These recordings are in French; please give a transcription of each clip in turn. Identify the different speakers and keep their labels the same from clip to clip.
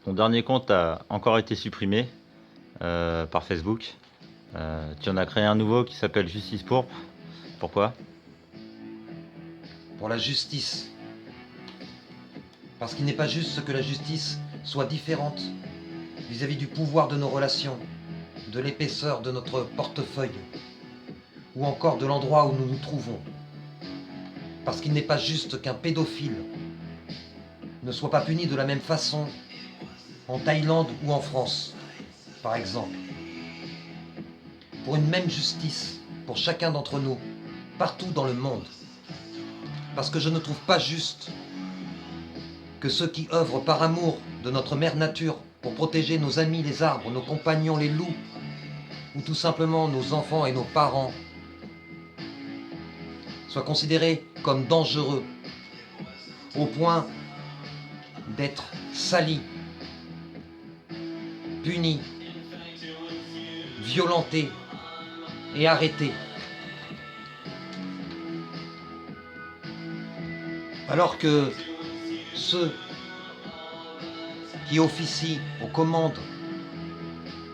Speaker 1: Ton dernier compte a encore été supprimé par Facebook. Tu en as créé un nouveau qui s'appelle Justice Pourpre. Pourquoi?
Speaker 2: Pour la justice. Parce qu'il n'est pas juste que la justice soit différente vis-à-vis du pouvoir de nos relations, de l'épaisseur de notre portefeuille, ou encore de l'endroit où nous nous trouvons. Parce qu'il n'est pas juste qu'un pédophile ne soit pas puni de la même façon en Thaïlande ou en France, par exemple. Pour une même justice, pour chacun d'entre nous, partout dans le monde. Parce que je ne trouve pas juste que ceux qui œuvrent par amour de notre mère nature pour protéger nos amis les arbres, nos compagnons les loups, ou tout simplement nos enfants et nos parents, soient considérés comme dangereux, au point d'être salis, punis, violentés et arrêtés. Alors que ceux qui officient aux commandes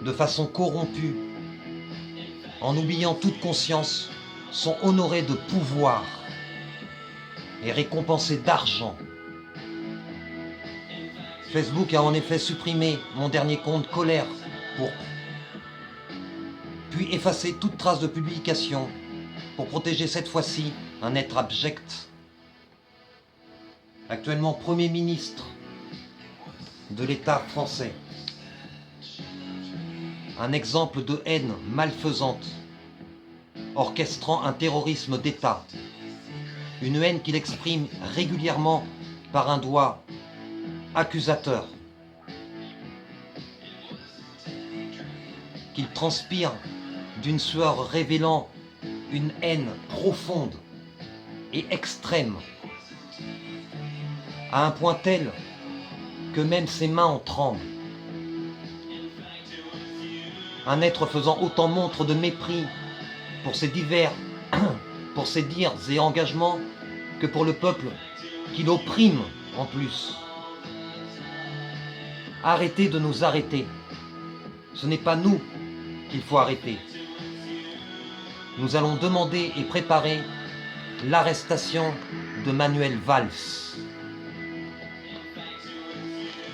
Speaker 2: de façon corrompue, en oubliant toute conscience, sont honorés de pouvoir et récompensés d'argent. Facebook a en effet supprimé mon dernier compte Colère Pourpre, puis effacé toute trace de publication pour protéger cette fois-ci un être abject, actuellement Premier ministre de l'État français. Un exemple de haine malfaisante, orchestrant un terrorisme d'État. Une haine qu'il exprime régulièrement par un doigt accusateur, qu'il transpire d'une sueur révélant une haine profonde et extrême, à un point tel que même ses mains en tremblent. Un être faisant autant montre de mépris pour ses dires et engagements que pour le peuple qu'il opprime en plus. Arrêtez de nous arrêter. Ce n'est pas nous qu'il faut arrêter. Nous allons demander et préparer l'arrestation de Manuel Valls.